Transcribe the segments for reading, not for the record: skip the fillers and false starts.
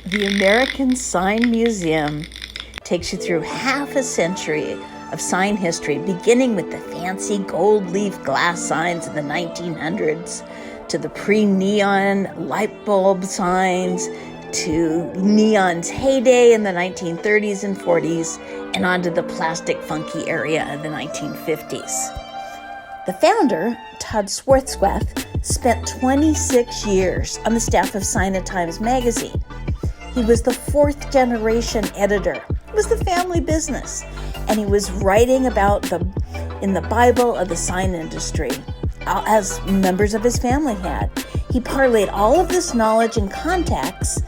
The American Sign Museum takes you through half a century of sign history, beginning with the fancy gold leaf glass signs in the 1900s, to the pre-neon light bulb signs, to neon's heyday in the 1930s and 40s, and onto the plastic funky area of the 1950s. The founder, Todd Swartzweth, spent 26 years on the staff of Sign of Times magazine. He was the fourth generation editor. It was the family business. And he was writing about in the Bible of the sign industry, as members of his family had. He parlayed all of this knowledge and contacts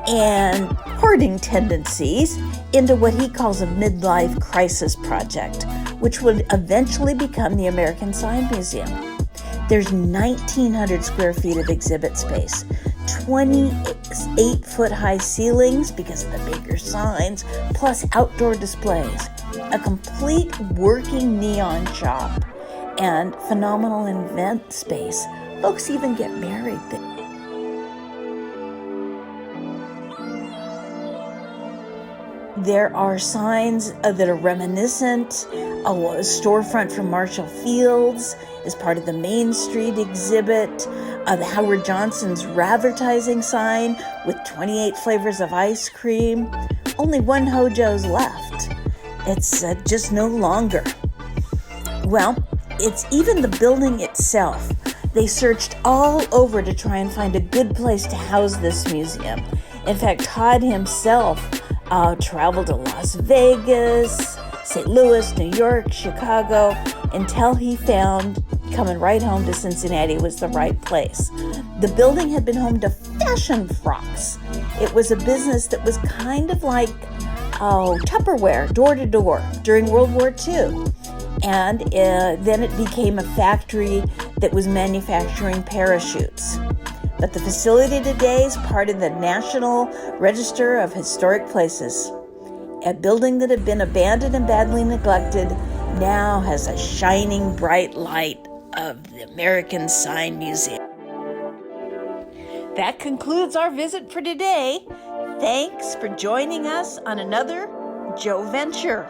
and hoarding tendencies into what he calls a midlife crisis project, which would eventually become the American Sign Museum. There's 1,900 square feet of exhibit space, 28-foot-high ceilings because of the bigger signs, plus outdoor displays, a complete working neon shop, and phenomenal event space. Folks even get married there. There are signs that are reminiscent. A storefront from Marshall Fields is part of the Main Street exhibit. The Howard Johnson's Ravertising sign with 28 flavors of ice cream. Only one Hojo's left. It's just no longer. Well, it's even the building itself. They searched all over to try and find a good place to house this museum. In fact, Todd himself traveled to Las Vegas, St. Louis, New York, Chicago, until he found coming right home to Cincinnati was the right place. The building had been home to fashion frocks. It was a business that was kind of like Tupperware, door to door, during World War II. And then it became a factory that was manufacturing parachutes. But the facility today is part of the National Register of Historic Places. A building that had been abandoned and badly neglected now has a shining bright light of the American Sign Museum. That concludes our visit for today. Thanks for joining us on another JoVenture.